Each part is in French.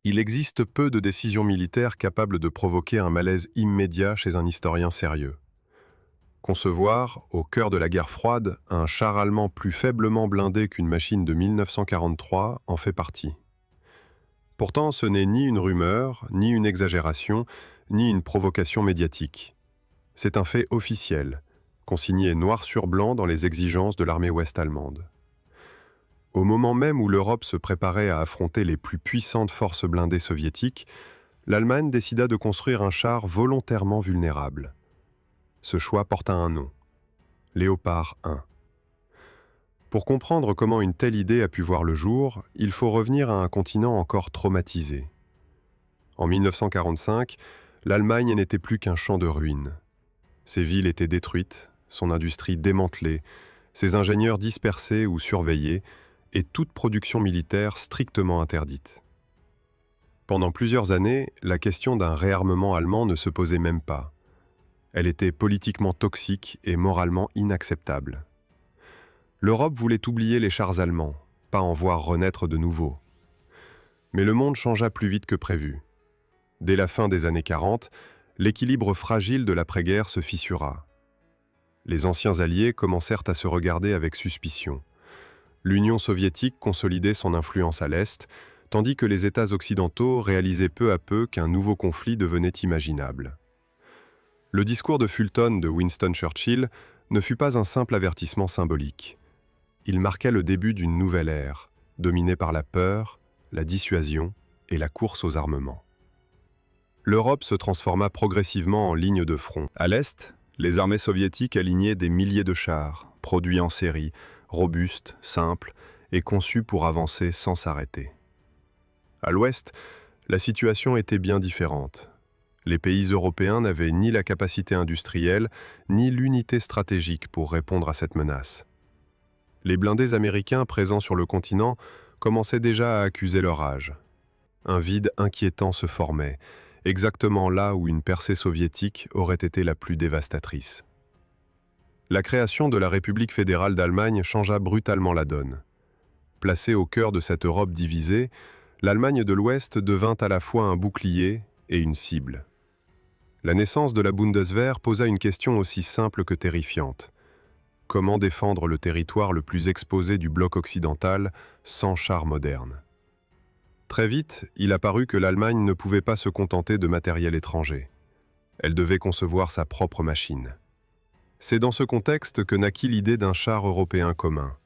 Il existe peu de décisions militaires capables de provoquer un malaise immédiat chez un historien sérieux. Concevoir, au cœur de la guerre froide, un char allemand plus faiblement blindé qu'une machine de 1943 en fait partie. Pourtant, ce n'est ni une rumeur, ni une exagération, ni une provocation médiatique. C'est un fait officiel, consigné noir sur blanc dans les exigences de l'armée ouest-allemande. Au moment même où l'Europe se préparait à affronter les plus puissantes forces blindées soviétiques, l'Allemagne décida de construire un char volontairement vulnérable. Ce choix porta un nom, Léopard 1. Pour comprendre comment une telle idée a pu voir le jour, il faut revenir à un continent encore traumatisé. En 1945, l'Allemagne n'était plus qu'un champ de ruines. Ses villes étaient détruites, son industrie démantelée, ses ingénieurs dispersés ou surveillés, et toute production militaire strictement interdite. Pendant plusieurs années, la question d'un réarmement allemand ne se posait même pas. Elle était politiquement toxique et moralement inacceptable. L'Europe voulait oublier les chars allemands, pas en voir renaître de nouveaux. Mais le monde changea plus vite que prévu. Dès la fin des années 40, l'équilibre fragile de l'après-guerre se fissura. Les anciens alliés commencèrent à se regarder avec suspicion. L'Union soviétique consolidait son influence à l'Est, tandis que les États occidentaux réalisaient peu à peu qu'un nouveau conflit devenait imaginable. Le discours de Fulton de Winston Churchill ne fut pas un simple avertissement symbolique. Il marquait le début d'une nouvelle ère, dominée par la peur, la dissuasion et la course aux armements. L'Europe se transforma progressivement en ligne de front. À l'Est, les armées soviétiques alignaient des milliers de chars, produits en série, robustes, simples et conçus pour avancer sans s'arrêter. À l'Ouest, la situation était bien différente. Les pays européens n'avaient ni la capacité industrielle, ni l'unité stratégique pour répondre à cette menace. Les blindés américains présents sur le continent commençaient déjà à accuser leur âge. Un vide inquiétant se formait, exactement là où une percée soviétique aurait été la plus dévastatrice. La création de la République fédérale d'Allemagne changea brutalement la donne. Placée au cœur de cette Europe divisée, l'Allemagne de l'Ouest devint à la fois un bouclier et une cible. La naissance de la Bundeswehr posa une question aussi simple que terrifiante. Comment défendre le territoire le plus exposé du bloc occidental sans chars modernes? Très vite, il apparut que l'Allemagne ne pouvait pas se contenter de matériel étranger. Elle devait concevoir sa propre machine. C'est dans ce contexte que naquit l'idée d'un char européen commun.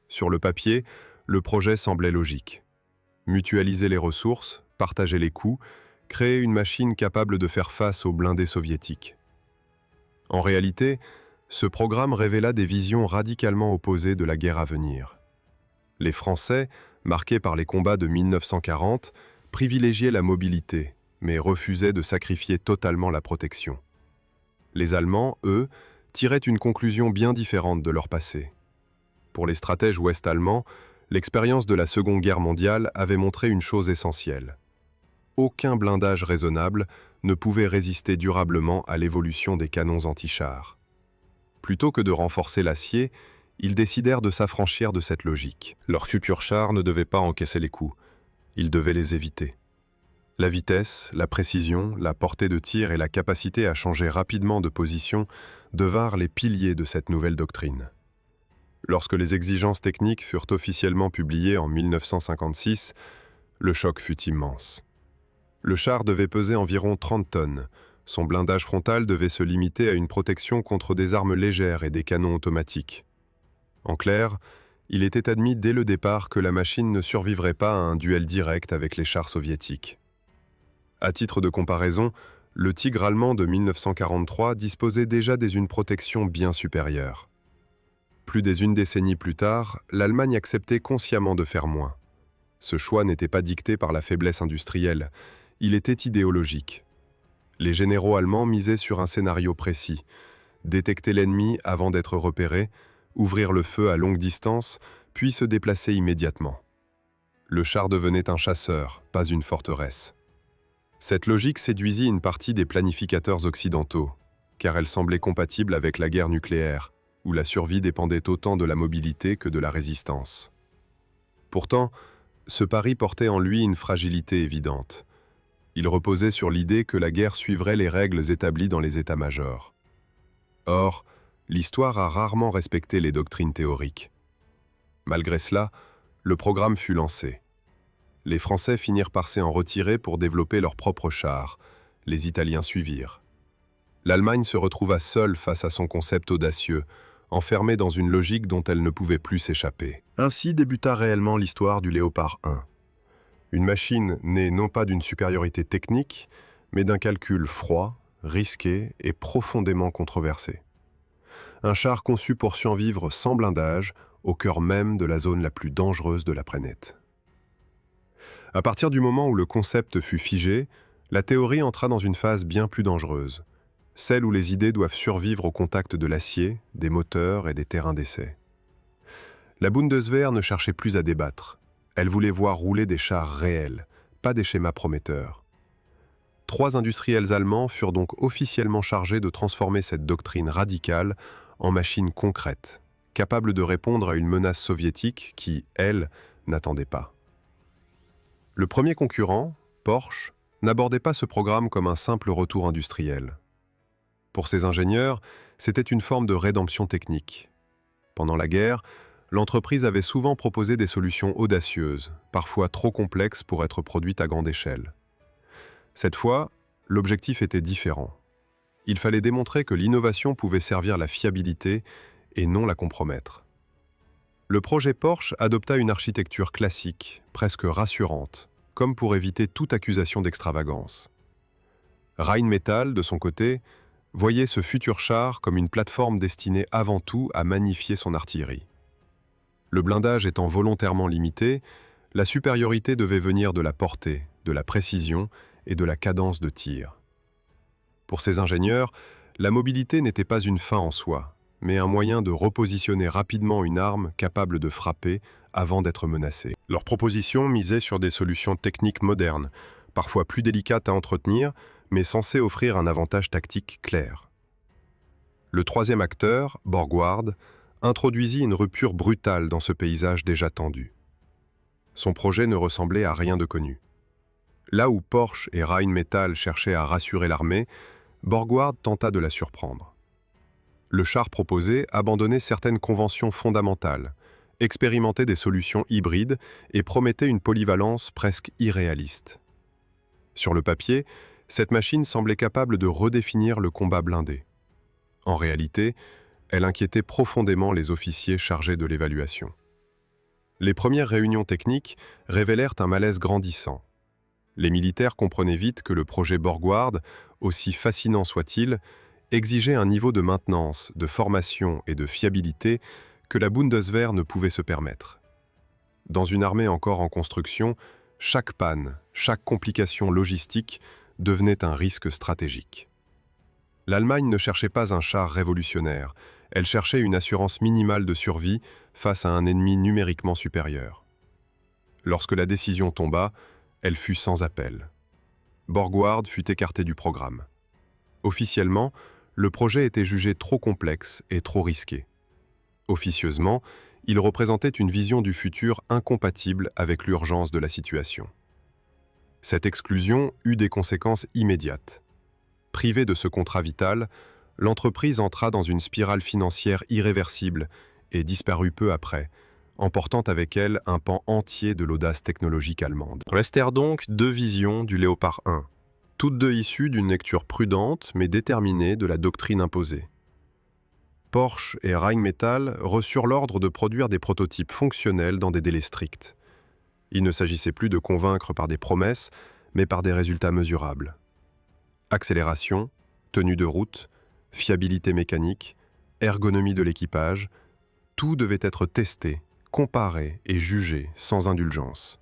Sur le papier, le projet semblait logique. Mutualiser les ressources, partager les coûts, créer une machine capable de faire face aux blindés soviétiques. En réalité, ce programme révéla des visions radicalement opposées de la guerre à venir. Les Français, marqués par les combats de 1940, privilégiaient la mobilité, mais refusaient de sacrifier totalement la protection. Les Allemands, eux, tiraient une conclusion bien différente de leur passé. Pour les stratèges ouest-allemands, l'expérience de la Seconde Guerre mondiale avait montré une chose essentielle. Aucun blindage raisonnable ne pouvait résister durablement à l'évolution des canons anti-chars. Plutôt que de renforcer l'acier, ils décidèrent de s'affranchir de cette logique. Leurs futurs chars ne devaient pas encaisser les coups. Ils devaient les éviter. La vitesse, la précision, la portée de tir et la capacité à changer rapidement de position devinrent les piliers de cette nouvelle doctrine. Lorsque les exigences techniques furent officiellement publiées en 1956, le choc fut immense. Le char devait peser environ 30 tonnes. Son blindage frontal devait se limiter à une protection contre des armes légères et des canons automatiques. En clair, il était admis dès le départ que la machine ne survivrait pas à un duel direct avec les chars soviétiques. À titre de comparaison, le Tigre allemand de 1943 disposait déjà d'une protection bien supérieure. Plus d'une décennie plus tard, l'Allemagne acceptait consciemment de faire moins. Ce choix n'était pas dicté par la faiblesse industrielle, il était idéologique. Les généraux allemands misaient sur un scénario précis, détecter l'ennemi avant d'être repéré, ouvrir le feu à longue distance, puis se déplacer immédiatement. Le char devenait un chasseur, pas une forteresse. Cette logique séduisit une partie des planificateurs occidentaux, car elle semblait compatible avec la guerre nucléaire, où la survie dépendait autant de la mobilité que de la résistance. Pourtant, ce pari portait en lui une fragilité évidente. Il reposait sur l'idée que la guerre suivrait les règles établies dans les états-majors. Or, l'histoire a rarement respecté les doctrines théoriques. Malgré cela, le programme fut lancé. Les Français finirent par s'en retirer pour développer leurs propres chars. Les Italiens suivirent. L'Allemagne se retrouva seule face à son concept audacieux, enfermée dans une logique dont elle ne pouvait plus s'échapper. Ainsi débuta réellement l'histoire du Léopard 1. Une machine née non pas d'une supériorité technique, mais d'un calcul froid, risqué et profondément controversé. Un char conçu pour survivre sans blindage, au cœur même de la zone la plus dangereuse de la planète. À partir du moment où le concept fut figé, la théorie entra dans une phase bien plus dangereuse, celle où les idées doivent survivre au contact de l'acier, des moteurs et des terrains d'essai. La Bundeswehr ne cherchait plus à débattre. Elle voulait voir rouler des chars réels, pas des schémas prometteurs. 3 industriels allemands furent donc officiellement chargés de transformer cette doctrine radicale en machines concrètes, capables de répondre à une menace soviétique qui, elle, n'attendait pas. Le premier concurrent, Porsche, n'abordait pas ce programme comme un simple retour industriel. Pour ses ingénieurs, c'était une forme de rédemption technique. Pendant la guerre, l'entreprise avait souvent proposé des solutions audacieuses, parfois trop complexes pour être produites à grande échelle. Cette fois, l'objectif était différent. Il fallait démontrer que l'innovation pouvait servir la fiabilité et non la compromettre. Le projet Porsche adopta une architecture classique, presque rassurante, comme pour éviter toute accusation d'extravagance. Rheinmetall, de son côté, voyait ce futur char comme une plateforme destinée avant tout à magnifier son artillerie. Le blindage étant volontairement limité, la supériorité devait venir de la portée, de la précision et de la cadence de tir. Pour ces ingénieurs, la mobilité n'était pas une fin en soi, mais un moyen de repositionner rapidement une arme capable de frapper avant d'être menacée. Leur proposition misait sur des solutions techniques modernes, parfois plus délicates à entretenir, mais censées offrir un avantage tactique clair. Le troisième acteur, Borgward, introduisit une rupture brutale dans ce paysage déjà tendu. Son projet ne ressemblait à rien de connu. Là où Porsche et Rheinmetall cherchaient à rassurer l'armée, Borgward tenta de la surprendre. Le char proposé abandonnait certaines conventions fondamentales, expérimentait des solutions hybrides et promettait une polyvalence presque irréaliste. Sur le papier, cette machine semblait capable de redéfinir le combat blindé. En réalité, elle inquiétait profondément les officiers chargés de l'évaluation. Les premières réunions techniques révélèrent un malaise grandissant. Les militaires comprenaient vite que le projet Borgward, aussi fascinant soit-il, exigeait un niveau de maintenance, de formation et de fiabilité que la Bundeswehr ne pouvait se permettre. Dans une armée encore en construction, chaque panne, chaque complication logistique devenait un risque stratégique. L'Allemagne ne cherchait pas un char révolutionnaire, elle cherchait une assurance minimale de survie face à un ennemi numériquement supérieur. Lorsque la décision tomba, elle fut sans appel. Borgward fut écarté du programme. Officiellement, le projet était jugé trop complexe et trop risqué. Officieusement, il représentait une vision du futur incompatible avec l'urgence de la situation. Cette exclusion eut des conséquences immédiates. Privée de ce contrat vital, l'entreprise entra dans une spirale financière irréversible et disparut peu après, emportant avec elle un pan entier de l'audace technologique allemande. Restèrent donc 2 visions du Léopard 1, toutes 2 issues d'une lecture prudente mais déterminée de la doctrine imposée. Porsche et Rheinmetall reçurent l'ordre de produire des prototypes fonctionnels dans des délais stricts. Il ne s'agissait plus de convaincre par des promesses, mais par des résultats mesurables. Accélération, tenue de route, fiabilité mécanique, ergonomie de l'équipage, tout devait être testé, comparé et jugé sans indulgence.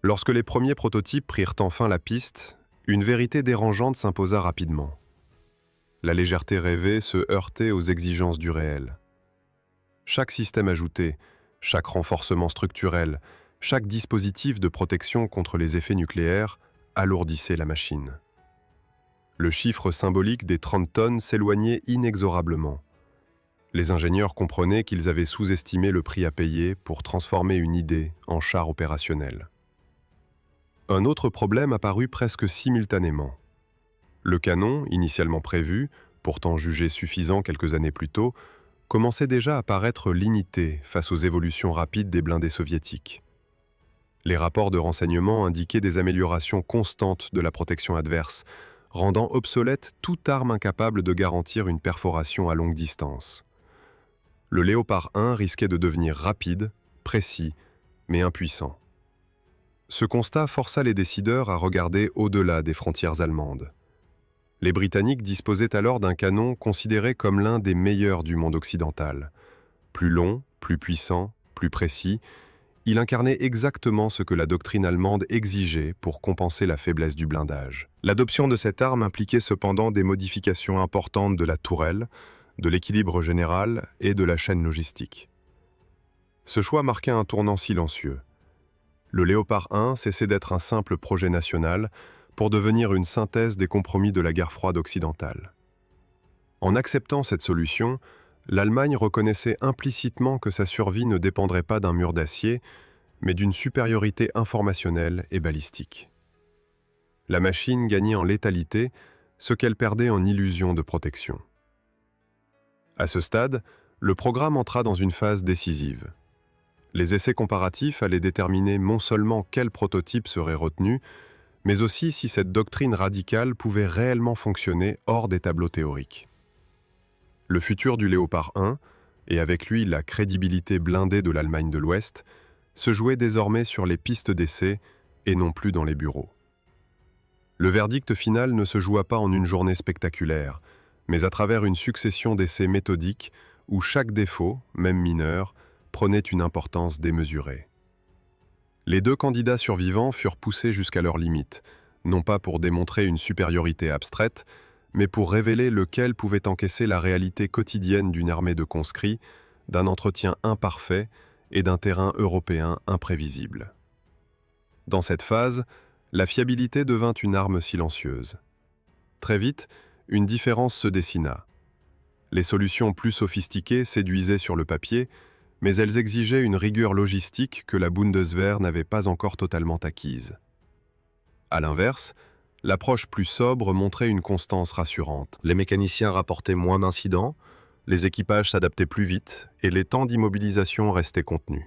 Lorsque les premiers prototypes prirent enfin la piste, une vérité dérangeante s'imposa rapidement. La légèreté rêvée se heurtait aux exigences du réel. Chaque système ajouté, chaque renforcement structurel, chaque dispositif de protection contre les effets nucléaires alourdissait la machine. Le chiffre symbolique des 30 tonnes s'éloignait inexorablement. Les ingénieurs comprenaient qu'ils avaient sous-estimé le prix à payer pour transformer une idée en char opérationnel. Un autre problème apparut presque simultanément. Le canon, initialement prévu, pourtant jugé suffisant quelques années plus tôt, commençait déjà à paraître limité face aux évolutions rapides des blindés soviétiques. Les rapports de renseignement indiquaient des améliorations constantes de la protection adverse, rendant obsolète toute arme incapable de garantir une perforation à longue distance. Le Léopard 1 risquait de devenir rapide, précis, mais impuissant. Ce constat força les décideurs à regarder au-delà des frontières allemandes. Les Britanniques disposaient alors d'un canon considéré comme l'un des meilleurs du monde occidental. Plus long, plus puissant, plus précis, il incarnait exactement ce que la doctrine allemande exigeait pour compenser la faiblesse du blindage. L'adoption de cette arme impliquait cependant des modifications importantes de la tourelle, de l'équilibre général et de la chaîne logistique. Ce choix marquait un tournant silencieux. Le Léopard 1 cessait d'être un simple projet national pour devenir une synthèse des compromis de la guerre froide occidentale. En acceptant cette solution, l'Allemagne reconnaissait implicitement que sa survie ne dépendrait pas d'un mur d'acier, mais d'une supériorité informationnelle et balistique. La machine gagnait en létalité ce qu'elle perdait en illusion de protection. À ce stade, le programme entra dans une phase décisive. Les essais comparatifs allaient déterminer non seulement quel prototype serait retenu, mais aussi si cette doctrine radicale pouvait réellement fonctionner hors des tableaux théoriques. Le futur du Léopard 1, et avec lui la crédibilité blindée de l'Allemagne de l'Ouest, se jouait désormais sur les pistes d'essai et non plus dans les bureaux. Le verdict final ne se joua pas en une journée spectaculaire, mais à travers une succession d'essais méthodiques où chaque défaut, même mineur, prenait une importance démesurée. Les deux candidats survivants furent poussés jusqu'à leurs limites, non pas pour démontrer une supériorité abstraite, mais pour révéler lequel pouvait encaisser la réalité quotidienne d'une armée de conscrits, d'un entretien imparfait et d'un terrain européen imprévisible. Dans cette phase, la fiabilité devint une arme silencieuse. Très vite, une différence se dessina. Les solutions plus sophistiquées séduisaient sur le papier, mais elles exigeaient une rigueur logistique que la Bundeswehr n'avait pas encore totalement acquise. À l'inverse, l'approche plus sobre montrait une constance rassurante. Les mécaniciens rapportaient moins d'incidents, les équipages s'adaptaient plus vite et les temps d'immobilisation restaient contenus.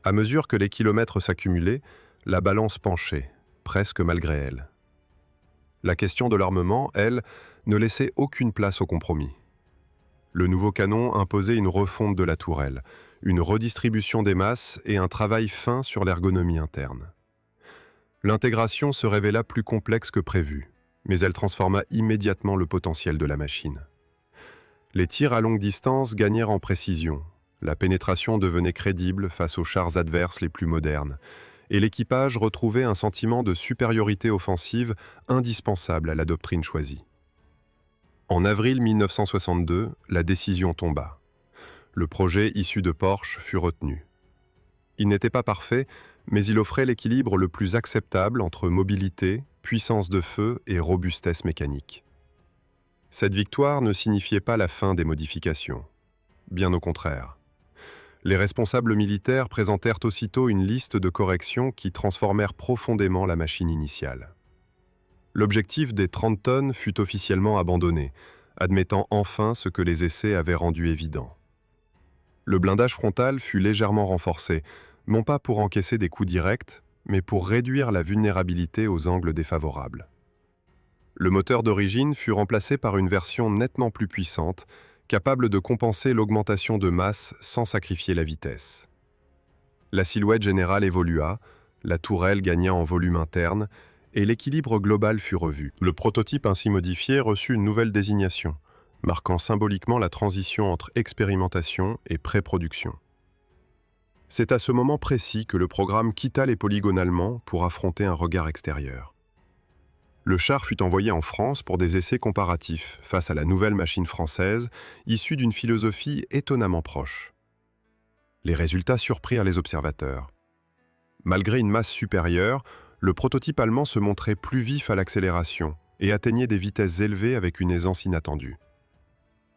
À mesure que les kilomètres s'accumulaient, la balance penchait, presque malgré elle. La question de l'armement, elle, ne laissait aucune place au compromis. Le nouveau canon imposait une refonte de la tourelle, une redistribution des masses et un travail fin sur l'ergonomie interne. L'intégration se révéla plus complexe que prévu, mais elle transforma immédiatement le potentiel de la machine. Les tirs à longue distance gagnèrent en précision, la pénétration devenait crédible face aux chars adverses les plus modernes, et l'équipage retrouvait un sentiment de supériorité offensive indispensable à la doctrine choisie. En avril 1962, la décision tomba. Le projet issu de Porsche fut retenu. Il n'était pas parfait, mais il offrait l'équilibre le plus acceptable entre mobilité, puissance de feu et robustesse mécanique. Cette victoire ne signifiait pas la fin des modifications. Bien au contraire. Les responsables militaires présentèrent aussitôt une liste de corrections qui transformèrent profondément la machine initiale. L'objectif des 30 tonnes fut officiellement abandonné, admettant enfin ce que les essais avaient rendu évident. Le blindage frontal fut légèrement renforcé, non pas pour encaisser des coups directs, mais pour réduire la vulnérabilité aux angles défavorables. Le moteur d'origine fut remplacé par une version nettement plus puissante, capable de compenser l'augmentation de masse sans sacrifier la vitesse. La silhouette générale évolua, la tourelle gagna en volume interne, et l'équilibre global fut revu. Le prototype ainsi modifié reçut une nouvelle désignation, marquant symboliquement la transition entre expérimentation et pré-production. C'est à ce moment précis que le programme quitta les polygones allemands pour affronter un regard extérieur. Le char fut envoyé en France pour des essais comparatifs face à la nouvelle machine française, issue d'une philosophie étonnamment proche. Les résultats surprirent les observateurs. Malgré une masse supérieure, le prototype allemand se montrait plus vif à l'accélération et atteignait des vitesses élevées avec une aisance inattendue.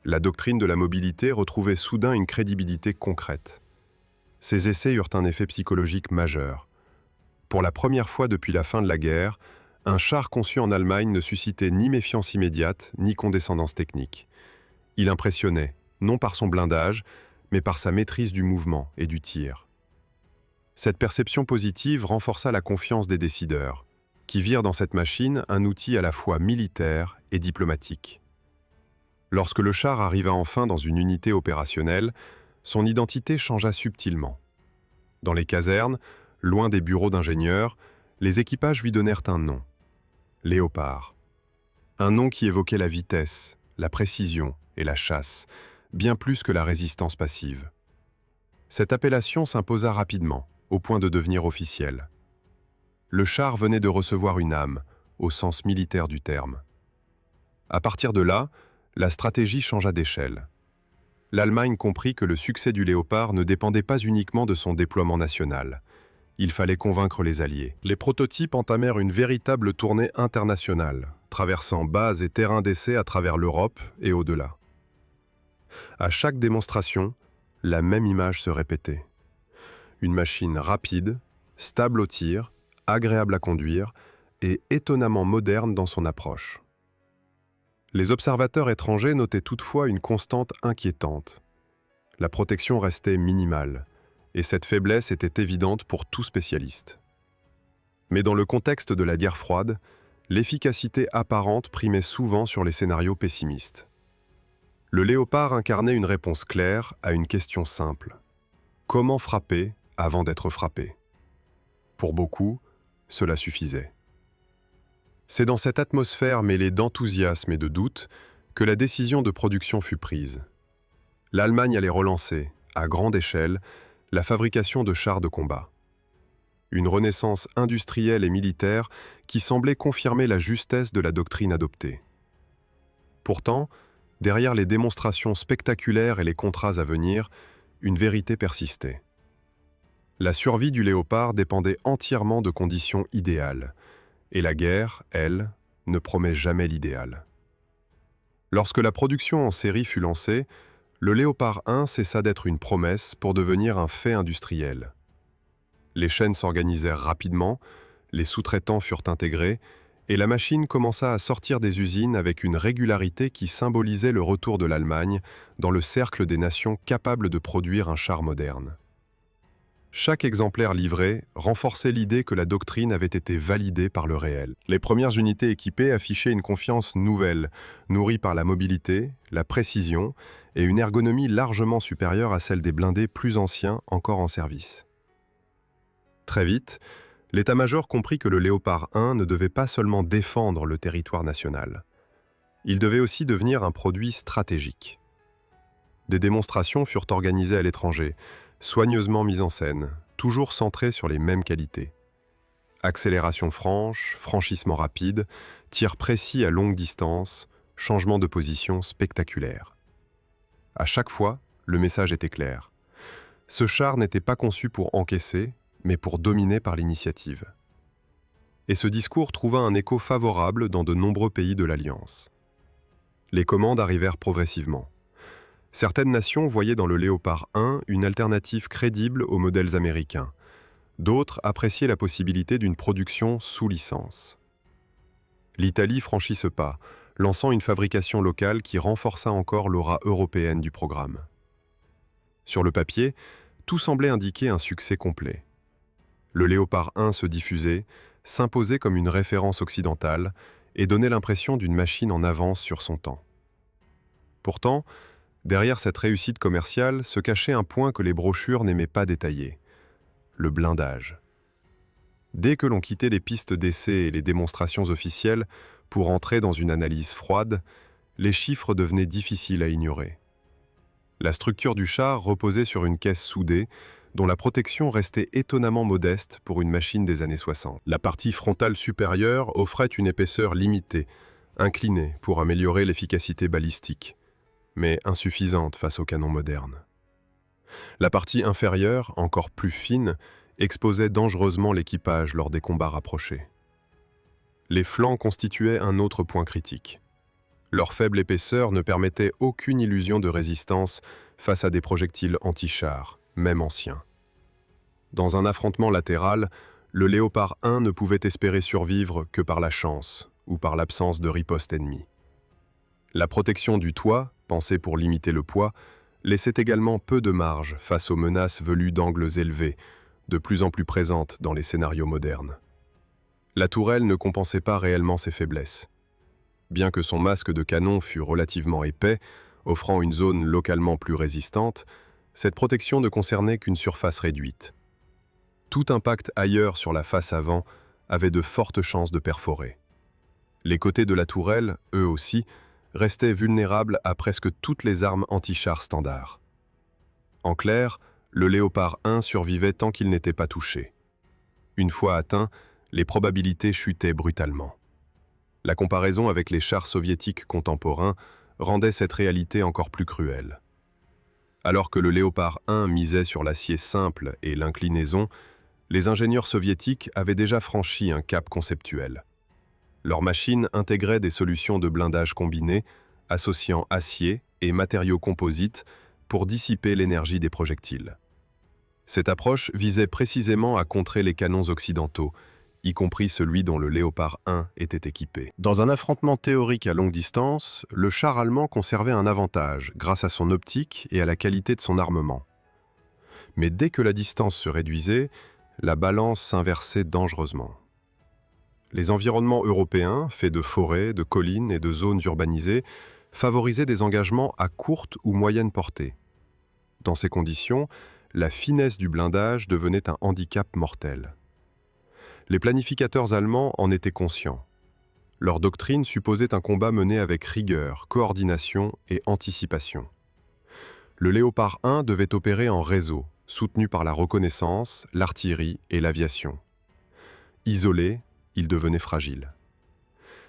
La doctrine de la mobilité retrouvait soudain une crédibilité concrète. Ces essais eurent un effet psychologique majeur. Pour la première fois depuis la fin de la guerre, un char conçu en Allemagne ne suscitait ni méfiance immédiate, ni condescendance technique. Il impressionnait, non par son blindage, mais par sa maîtrise du mouvement et du tir. Cette perception positive renforça la confiance des décideurs, qui virent dans cette machine un outil à la fois militaire et diplomatique. Lorsque le char arriva enfin dans une unité opérationnelle, son identité changea subtilement. Dans les casernes, loin des bureaux d'ingénieurs, les équipages lui donnèrent un nom, Léopard. Un nom qui évoquait la vitesse, la précision et la chasse, bien plus que la résistance passive. Cette appellation s'imposa rapidement, au point de devenir officielle. Le char venait de recevoir une âme, au sens militaire du terme. À partir de là, la stratégie changea d'échelle. L'Allemagne comprit que le succès du Léopard ne dépendait pas uniquement de son déploiement national. Il fallait convaincre les Alliés. Les prototypes entamèrent une véritable tournée internationale, traversant bases et terrains d'essai à travers l'Europe et au-delà. À chaque démonstration, la même image se répétait. Une machine rapide, stable au tir, agréable à conduire et étonnamment moderne dans son approche. Les observateurs étrangers notaient toutefois une constante inquiétante. La protection restait minimale, et cette faiblesse était évidente pour tout spécialiste. Mais dans le contexte de la guerre froide, l'efficacité apparente primait souvent sur les scénarios pessimistes. Le Léopard incarnait une réponse claire à une question simple. Comment frapper avant d'être frappé? Pour beaucoup, cela suffisait. C'est dans cette atmosphère mêlée d'enthousiasme et de doute que la décision de production fut prise. L'Allemagne allait relancer, à grande échelle, la fabrication de chars de combat. Une renaissance industrielle et militaire qui semblait confirmer la justesse de la doctrine adoptée. Pourtant, derrière les démonstrations spectaculaires et les contrats à venir, une vérité persistait. La survie du Léopard dépendait entièrement de conditions idéales, et la guerre, elle, ne promet jamais l'idéal. Lorsque la production en série fut lancée, le Léopard 1 cessa d'être une promesse pour devenir un fait industriel. Les chaînes s'organisèrent rapidement, les sous-traitants furent intégrés, et la machine commença à sortir des usines avec une régularité qui symbolisait le retour de l'Allemagne dans le cercle des nations capables de produire un char moderne. Chaque exemplaire livré renforçait l'idée que la doctrine avait été validée par le réel. Les premières unités équipées affichaient une confiance nouvelle, nourrie par la mobilité, la précision et une ergonomie largement supérieure à celle des blindés plus anciens encore en service. Très vite, l'état-major comprit que le Léopard 1 ne devait pas seulement défendre le territoire national. Il devait aussi devenir un produit stratégique. Des démonstrations furent organisées à l'étranger, soigneusement mises en scène, toujours centrées sur les mêmes qualités. Accélération franche, franchissement rapide, tir précis à longue distance, changement de position spectaculaire. À chaque fois, le message était clair. Ce char n'était pas conçu pour encaisser, mais pour dominer par l'initiative. Et ce discours trouva un écho favorable dans de nombreux pays de l'Alliance. Les commandes arrivèrent progressivement. Certaines nations voyaient dans le Léopard 1 une alternative crédible aux modèles américains. D'autres appréciaient la possibilité d'une production sous licence. L'Italie franchit ce pas, lançant une fabrication locale qui renforça encore l'aura européenne du programme. Sur le papier, tout semblait indiquer un succès complet. Le Léopard 1 se diffusait, s'imposait comme une référence occidentale et donnait l'impression d'une machine en avance sur son temps. Pourtant, derrière cette réussite commerciale se cachait un point que les brochures n'aimaient pas détailler, le blindage. Dès que l'on quittait les pistes d'essai et les démonstrations officielles pour entrer dans une analyse froide, les chiffres devenaient difficiles à ignorer. La structure du char reposait sur une caisse soudée, dont la protection restait étonnamment modeste pour une machine des années 60. La partie frontale supérieure offrait une épaisseur limitée, inclinée pour améliorer l'efficacité balistique, mais insuffisante face aux canons modernes. La partie inférieure, encore plus fine, exposait dangereusement l'équipage lors des combats rapprochés. Les flancs constituaient un autre point critique. Leur faible épaisseur ne permettait aucune illusion de résistance face à des projectiles anti-chars, même anciens. Dans un affrontement latéral, le Léopard 1 ne pouvait espérer survivre que par la chance ou par l'absence de riposte ennemie. La protection du toit, pensée pour limiter le poids, laissait également peu de marge face aux menaces velues d'angles élevés, de plus en plus présentes dans les scénarios modernes. La tourelle ne compensait pas réellement ses faiblesses. Bien que son masque de canon fût relativement épais, offrant une zone localement plus résistante, cette protection ne concernait qu'une surface réduite. Tout impact ailleurs sur la face avant avait de fortes chances de perforer. Les côtés de la tourelle, eux aussi, restaient vulnérables à presque toutes les armes anti-chars standards. En clair, le Léopard 1 survivait tant qu'il n'était pas touché. Une fois atteint, les probabilités chutaient brutalement. La comparaison avec les chars soviétiques contemporains rendait cette réalité encore plus cruelle. Alors que le Léopard 1 misait sur l'acier simple et l'inclinaison, les ingénieurs soviétiques avaient déjà franchi un cap conceptuel. Leurs machines intégraient des solutions de blindage combinées, associant acier et matériaux composites pour dissiper l'énergie des projectiles. Cette approche visait précisément à contrer les canons occidentaux, y compris celui dont le Léopard 1 était équipé. Dans un affrontement théorique à longue distance, le char allemand conservait un avantage grâce à son optique et à la qualité de son armement. Mais dès que la distance se réduisait, la balance s'inversait dangereusement. Les environnements européens, faits de forêts, de collines et de zones urbanisées, favorisaient des engagements à courte ou moyenne portée. Dans ces conditions, la finesse du blindage devenait un handicap mortel. Les planificateurs allemands en étaient conscients. Leur doctrine supposait un combat mené avec rigueur, coordination et anticipation. Le Léopard 1 devait opérer en réseau, soutenu par la reconnaissance, l'artillerie et l'aviation. Isolé, il devenait fragile.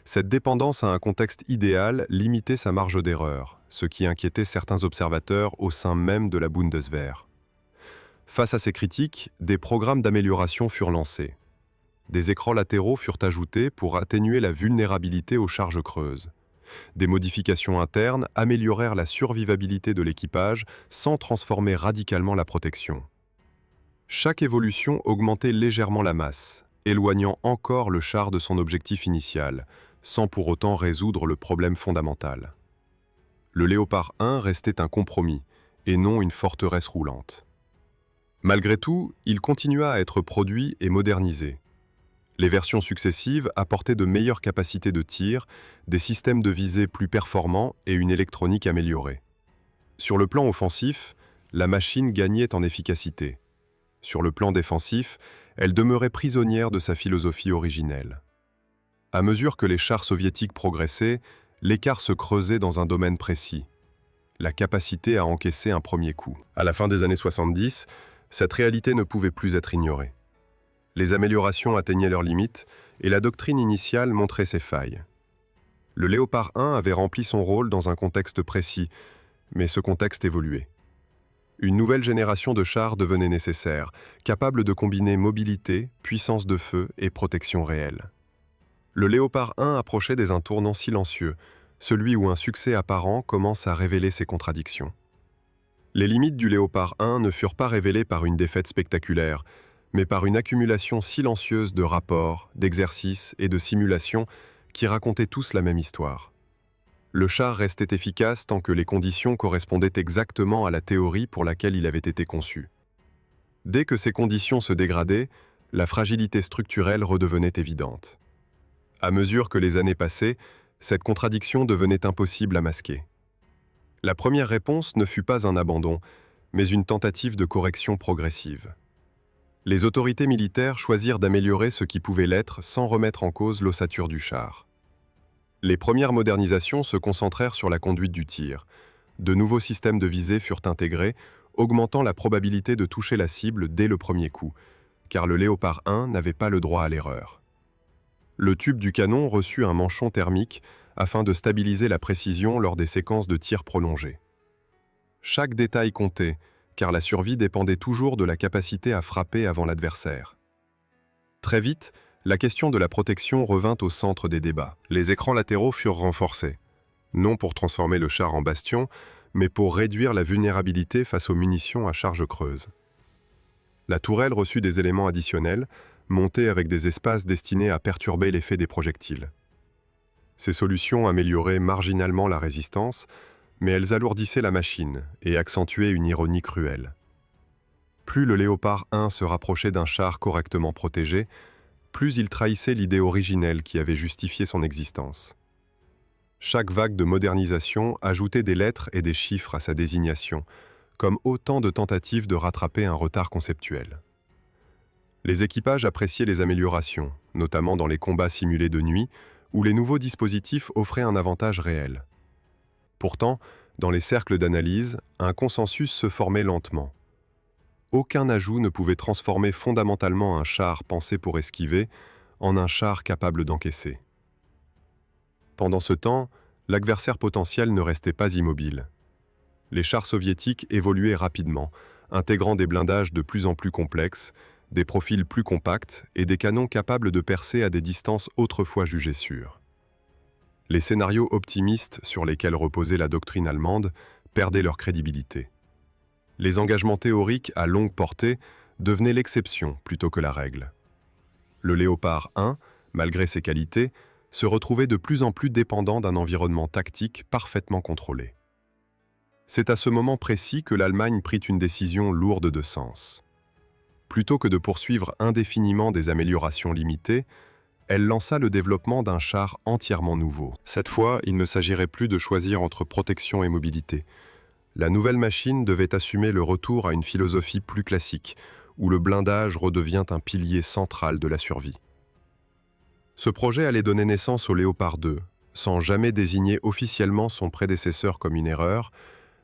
Cette dépendance à un contexte idéal limitait sa marge d'erreur, ce qui inquiétait certains observateurs au sein même de la Bundeswehr. Face à ces critiques, des programmes d'amélioration furent lancés. Des écrans latéraux furent ajoutés pour atténuer la vulnérabilité aux charges creuses. Des modifications internes améliorèrent la survivabilité de l'équipage sans transformer radicalement la protection. Chaque évolution augmentait légèrement la masse, éloignant encore le char de son objectif initial, sans pour autant résoudre le problème fondamental. Le Léopard 1 restait un compromis, et non une forteresse roulante. Malgré tout, il continua à être produit et modernisé. Les versions successives apportaient de meilleures capacités de tir, des systèmes de visée plus performants et une électronique améliorée. Sur le plan offensif, la machine gagnait en efficacité. Sur le plan défensif, elle demeurait prisonnière de sa philosophie originelle. À mesure que les chars soviétiques progressaient, l'écart se creusait dans un domaine précis, la capacité à encaisser un premier coup. À la fin des années 70, cette réalité ne pouvait plus être ignorée. Les améliorations atteignaient leurs limites et la doctrine initiale montrait ses failles. Le Léopard 1 avait rempli son rôle dans un contexte précis, mais ce contexte évoluait. Une nouvelle génération de chars devenait nécessaire, capable de combiner mobilité, puissance de feu et protection réelle. Le Léopard 1 approchait des un tournant silencieux, celui où un succès apparent commence à révéler ses contradictions. Les limites du Léopard 1 ne furent pas révélées par une défaite spectaculaire, mais par une accumulation silencieuse de rapports, d'exercices et de simulations qui racontaient tous la même histoire. Le char restait efficace tant que les conditions correspondaient exactement à la théorie pour laquelle il avait été conçu. Dès que ces conditions se dégradaient, la fragilité structurelle redevenait évidente. À mesure que les années passaient, cette contradiction devenait impossible à masquer. La première réponse ne fut pas un abandon, mais une tentative de correction progressive. Les autorités militaires choisirent d'améliorer ce qui pouvait l'être sans remettre en cause l'ossature du char. Les premières modernisations se concentrèrent sur la conduite du tir. De nouveaux systèmes de visée furent intégrés, augmentant la probabilité de toucher la cible dès le premier coup, car le Léopard 1 n'avait pas le droit à l'erreur. Le tube du canon reçut un manchon thermique afin de stabiliser la précision lors des séquences de tir prolongées. Chaque détail comptait, car la survie dépendait toujours de la capacité à frapper avant l'adversaire. Très vite, la question de la protection revint au centre des débats. Les écrans latéraux furent renforcés. non pour transformer le char en bastion, mais pour réduire la vulnérabilité face aux munitions à charge creuse. La tourelle reçut des éléments additionnels, montés avec des espaces destinés à perturber l'effet des projectiles. Ces solutions amélioraient marginalement la résistance, mais elles alourdissaient la machine et accentuaient une ironie cruelle. Plus le Léopard 1 se rapprochait d'un char correctement protégé, plus il trahissait l'idée originelle qui avait justifié son existence. Chaque vague de modernisation ajoutait des lettres et des chiffres à sa désignation, comme autant de tentatives de rattraper un retard conceptuel. Les équipages appréciaient les améliorations, notamment dans les combats simulés de nuit, où les nouveaux dispositifs offraient un avantage réel. Pourtant, dans les cercles d'analyse, un consensus se formait lentement. Aucun ajout ne pouvait transformer fondamentalement un char pensé pour esquiver en un char capable d'encaisser. Pendant ce temps, l'adversaire potentiel ne restait pas immobile. Les chars soviétiques évoluaient rapidement, intégrant des blindages de plus en plus complexes, des profils plus compacts et des canons capables de percer à des distances autrefois jugées sûres. Les scénarios optimistes sur lesquels reposait la doctrine allemande perdaient leur crédibilité. Les engagements théoriques à longue portée devenaient l'exception plutôt que la règle. Le Léopard 1, malgré ses qualités, se retrouvait de plus en plus dépendant d'un environnement tactique parfaitement contrôlé. C'est à ce moment précis que l'Allemagne prit une décision lourde de sens. Plutôt que de poursuivre indéfiniment des améliorations limitées, elle lança le développement d'un char entièrement nouveau. Cette fois, il ne s'agirait plus de choisir entre protection et mobilité. La nouvelle machine devait assumer le retour à une philosophie plus classique, où le blindage redevient un pilier central de la survie. Ce projet allait donner naissance au Léopard 2, sans jamais désigner officiellement son prédécesseur comme une erreur,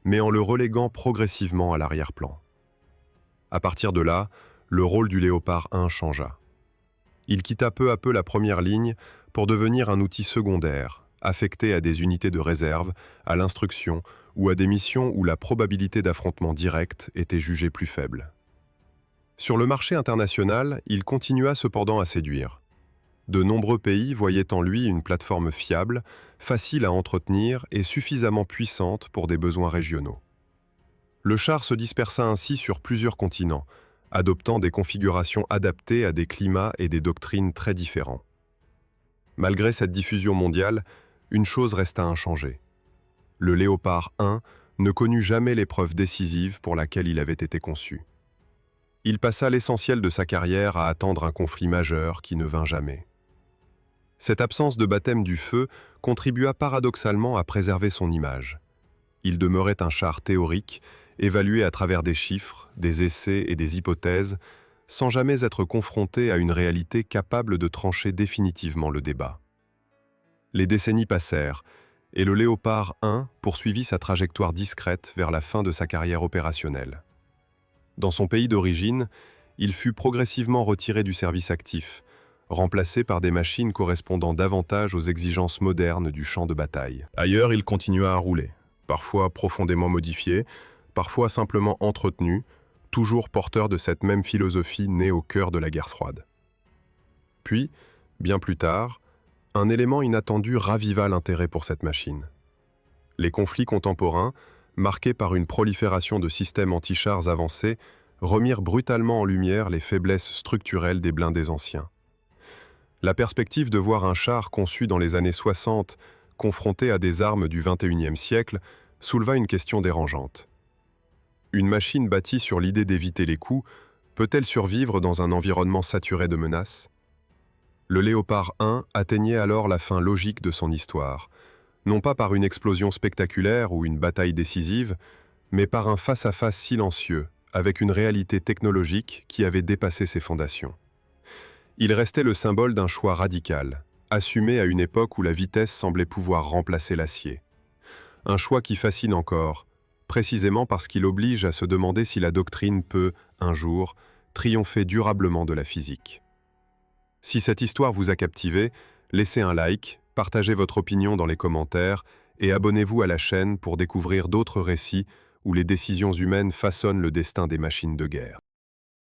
mais en le reléguant progressivement à l'arrière-plan. À partir de là, le rôle du Léopard 1 changea. Il quitta peu à peu la première ligne pour devenir un outil secondaire, affecté à des unités de réserve, à l'instruction ou à des missions où la probabilité d'affrontement direct était jugée plus faible. Sur le marché international, il continua cependant à séduire. De nombreux pays voyaient en lui une plateforme fiable, facile à entretenir et suffisamment puissante pour des besoins régionaux. Le char se dispersa ainsi sur plusieurs continents, adoptant des configurations adaptées à des climats et des doctrines très différents. Malgré cette diffusion mondiale, une chose resta inchangée. Le Léopard 1 ne connut jamais l'épreuve décisive pour laquelle il avait été conçu. Il passa l'essentiel de sa carrière à attendre un conflit majeur qui ne vint jamais. Cette absence de baptême du feu contribua paradoxalement à préserver son image. Il demeurait un char théorique, évalué à travers des chiffres, des essais et des hypothèses, sans jamais être confronté à une réalité capable de trancher définitivement le débat. Les décennies passèrent, et le Léopard 1 poursuivit sa trajectoire discrète vers la fin de sa carrière opérationnelle. Dans son pays d'origine, il fut progressivement retiré du service actif, remplacé par des machines correspondant davantage aux exigences modernes du champ de bataille. Ailleurs, il continua à rouler, parfois profondément modifié, parfois simplement entretenu, toujours porteur de cette même philosophie née au cœur de la guerre froide. Puis, bien plus tard, un élément inattendu raviva l'intérêt pour cette machine. Les conflits contemporains, marqués par une prolifération de systèmes anti-chars avancés, remirent brutalement en lumière les faiblesses structurelles des blindés anciens. La perspective de voir un char conçu dans les années 60 confronté à des armes du XXIe siècle souleva une question dérangeante. Une machine bâtie sur l'idée d'éviter les coups peut-elle survivre dans un environnement saturé de menaces? Le Léopard 1 atteignait alors la fin logique de son histoire, non pas par une explosion spectaculaire ou une bataille décisive, mais par un face-à-face silencieux avec une réalité technologique qui avait dépassé ses fondations. Il restait le symbole d'un choix radical, assumé à une époque où la vitesse semblait pouvoir remplacer l'acier. Un choix qui fascine encore, précisément parce qu'il oblige à se demander si la doctrine peut, un jour, triompher durablement de la physique. Si cette histoire vous a captivé, laissez un like, partagez votre opinion dans les commentaires et abonnez-vous à la chaîne pour découvrir d'autres récits où les décisions humaines façonnent le destin des machines de guerre.